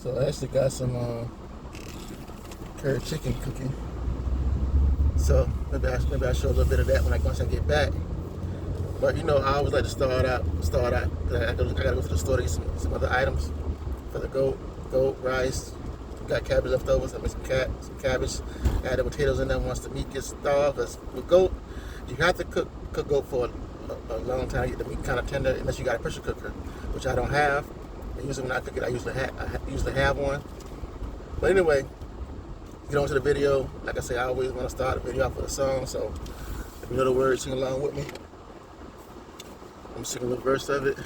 So I actually got some curry chicken cooking. So maybe I show a little bit of that once I get back. But you know, I always like to start out. I gotta go to the store to get some other items for the goat rice. Got cabbage left over, so I made some cabbage. Add the potatoes in there once the meat gets thawed. Because with goat, you have to cook goat for a long time to get the meat kind of tender, unless you got a pressure cooker, which I don't have. And usually when I cook it, I usually have one. But anyway, get on to the video. Like I say, I always want to start a video off with a song, so if you know the words, sing along with me. I'm singing a little verse of it.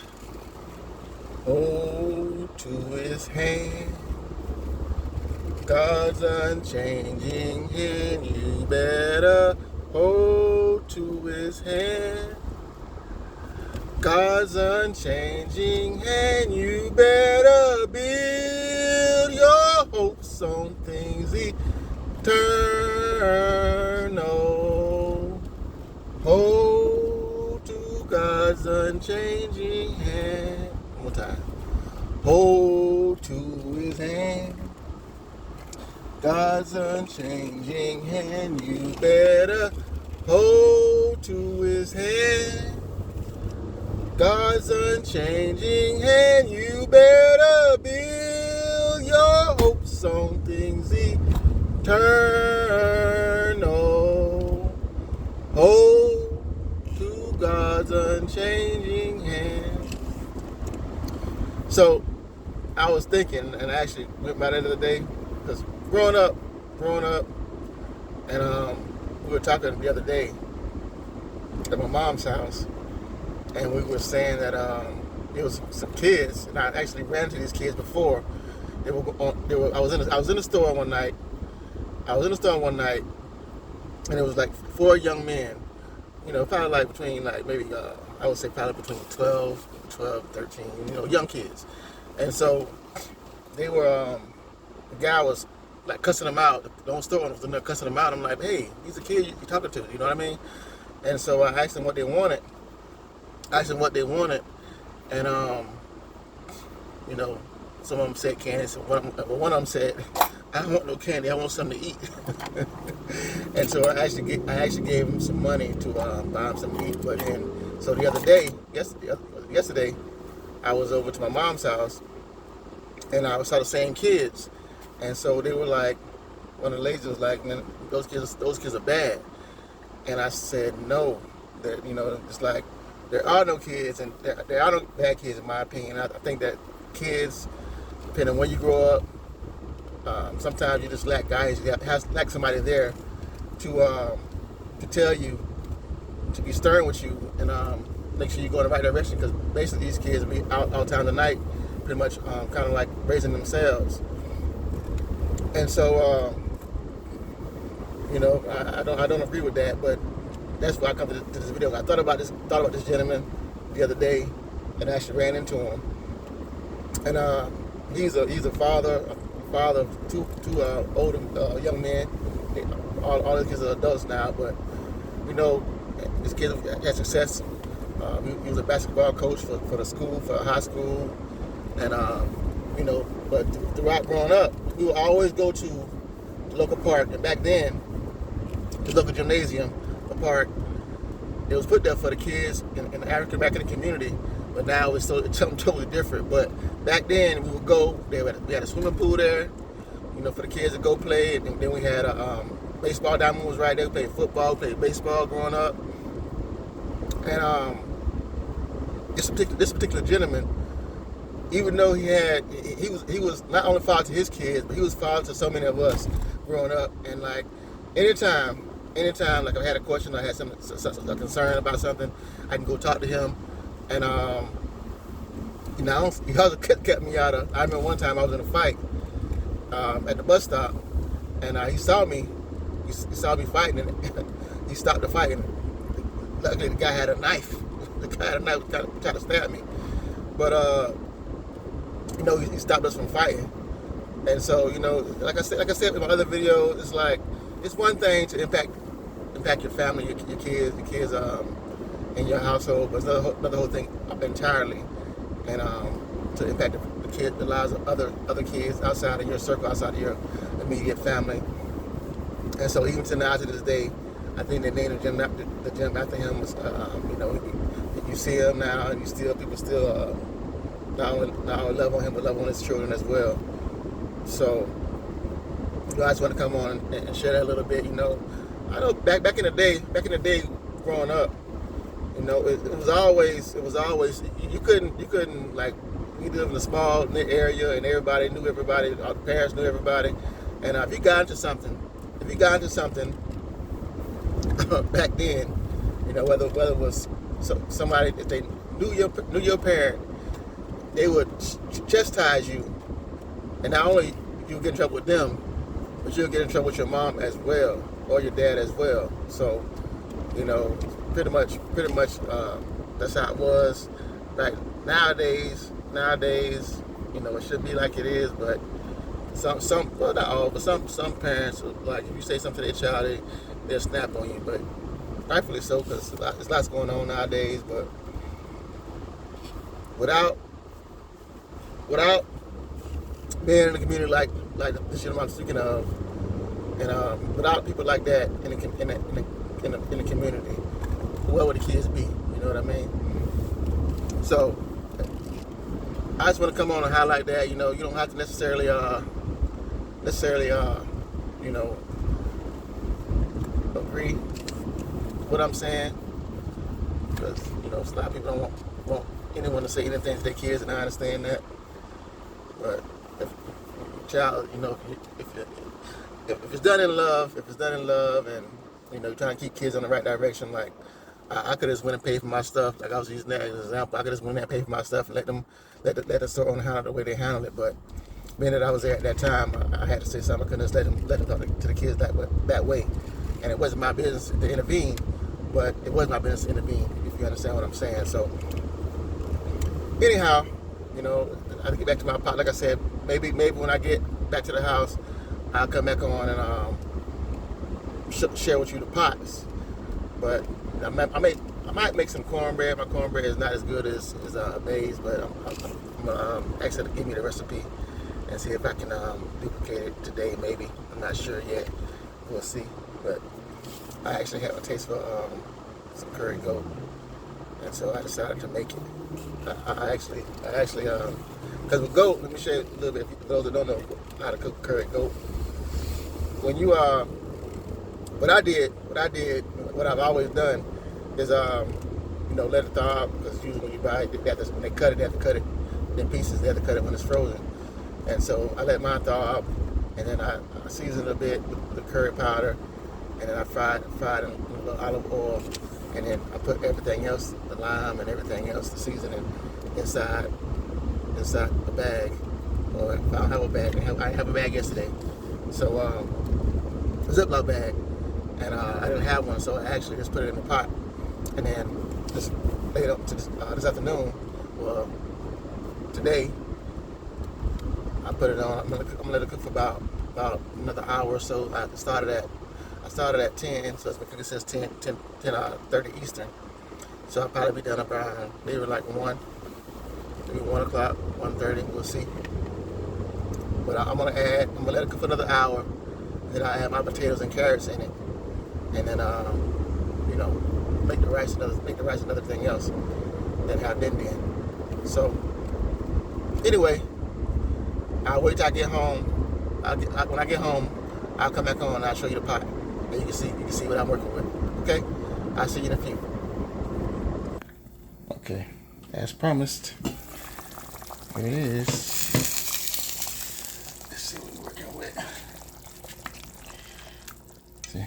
Hold to his hand, God's unchanging hand. You better hold to his hand, God's unchanging hand. You better build your hopes on things eternal. Hold to God's unchanging hand. One more time. Hold to his hand, God's unchanging hand. You better hold to his hand, God's unchanging hand. You better build your hopes on things eternal. Hold to God's unchanging hand. So I was thinking, and I actually went by the end of the day, because growing up, and we were talking the other day at my mom's house, and we were saying that there was some kids, and I actually ran into these kids before. I was in the store one night. And it was like 4 young men, you know, probably like between maybe I would say probably between 12, 13, you know, young kids. And so they were, the guy was like cussing them out. The store owner was in there cussing them out. I'm like, hey, these are kids you're talking to, you know what I mean? And so I asked them what they wanted. And you know, some of them said candy. So one of them said, I don't want no candy. I want something to eat. And so I actually gave him some money to buy him something to eat. But then, so the other day, yesterday, I was over to my mom's house, and I saw the same kids. And so they were like, one of the ladies was like, man, those kids are bad. And I said, no, that, you know, it's like, there are no kids, and there are no bad kids in my opinion. I think that kids, depending on where you grow up, sometimes you just lack guys. You lack somebody there to tell you, to be stern with you, and make sure you go in the right direction. Because basically these kids be out all time of the night, pretty much kind of like raising themselves. And so, you know, I don't agree with that, but that's why I come to this video. I thought about this gentleman the other day, and I actually ran into him. And he's a father of two older young men. All his kids are adults now, but you know, his kids had success. He was a basketball coach for the school, for high school, and you know, but throughout growing up, we would always go to the local park. And back then, the local gymnasium, the park, it was put there for the kids in the African American community. But now it's something totally different. But back then, we would go. We had a swimming pool there, you know, for the kids to go play. And then we had a baseball diamond was right there. We played football, played baseball growing up. And this particular gentleman, even though he was not only father to his kids, but he was father to so many of us growing up. And like anytime, like I had a question, I had a concern about something, I can go talk to him. And you know, he also kept me out of. I remember one time I was in a fight at the bus stop, and he saw me. He saw me fighting, and he stopped the fight. And luckily, the guy had a knife. The guy had a knife, trying to stab me. But you know, he stopped us from fighting. And so, you know, like I said in my other video, it's like it's one thing to impact your family, your kids in your household, but it's another whole thing entirely, and to impact the the lives of other kids outside of your circle, outside of your immediate family. And so even to now, to this day, I think they named the gym after him. Was you see him now, and people still not only love on him, but love on his children as well. So I just want to come on and share that a little bit. I know back in the day, growing up, it was always you couldn't like, we live in a small area and everybody knew everybody, our parents knew everybody, and if you got into something back then, whether it was somebody, if they knew your parent, they would chastise you, and not only you would get in trouble with them, but you'll get in trouble with your mom as well, or your dad as well. So, pretty much, that's how it was. Right nowadays, it should be like it is, but well, not all, but some parents, like, if you say something to their child, they'll snap on you, but rightfully so, because there's lots going on nowadays. But without being in the community like the shit I'm speaking of, and without people like that in the community, where would the kids be? You know what I mean? So I just want to come on and highlight that. You don't have to necessarily agree with what I'm saying, because a lot of people don't want anyone to say anything to their kids, and I understand that. But if child, if it's done in love, and you're trying to keep kids in the right direction, like I could just went and paid for my stuff. Like I was using that as an example. I could just went and paid for my stuff and let the store owner handle the way they handle it. But being that I was there at that time, I had to say something. I couldn't just let them talk to the kids that way. And it wasn't my business to intervene, but it was my business to intervene, if you understand what I'm saying. So anyhow, I get back to my pot. Like I said, maybe when I get back to the house, I'll come back on and share with you the pots. But I might make some cornbread. My cornbread is not as good as Bay's, but I'm gonna ask her to give me the recipe and see if I can duplicate it today. Maybe, I'm not sure yet. We'll see. But I actually have a taste for some curry goat, and so I decided to make it. I actually, because with goat, let me show you a little bit for those that don't know how to cook curry goat. When you what I've always done is let it thaw out, because usually when you buy it, when they cut it, they have to cut it in pieces. They have to cut it when it's frozen, and so I let mine thaw out, and then I season it a bit with the curry powder, and then I fried in a little olive oil, and then I put everything else, the lime and everything else, the seasoning, inside the bag. Or if I don't have a bag, I didn't have a bag yesterday, so a Ziploc bag, and I didn't have one, so I actually just put it in the pot, and then just laid up to this afternoon. Well, today I put it on. I'm gonna let it cook for about another hour or so. I started at 10, so it's been cooking since 10:30 Eastern. So I'll probably be done around maybe like 1 o'clock, 1:30. We'll see. But I'm gonna let it cook for another hour. Then I add my potatoes and carrots in it, and then make the rice and everything else. Then have din. So anyway, I'll wait till I get home. When I get home, I'll come back on and I'll show you the pot. And you can see what I'm working with. Okay? I'll see you in a few. Okay, as promised, here it is. Let's see what we're working with. See?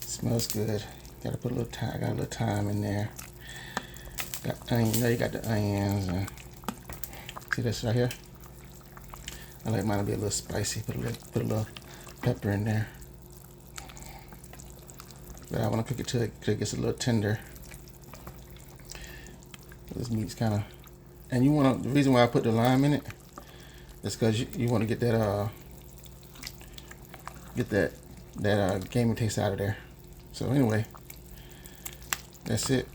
Smells good. Gotta put a little time. I got a little thyme in there. Got onion. You got the onions. See this right here? I like mine to be a little spicy. Put a little pepper in there. But I want to cook it till it gets a little tender. This meat's kind of, and you want to. The reason why I put the lime in it is because you want to get that gamey taste out of there. So anyway, that's it.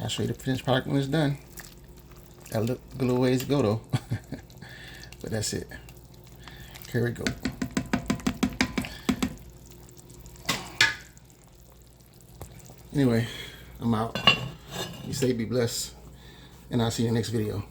I'll show you the finished product when it's done. Got a little ways to go though. But that's it. Here we go. Anyway, I'm out. You say be blessed, and I'll see you in the next video.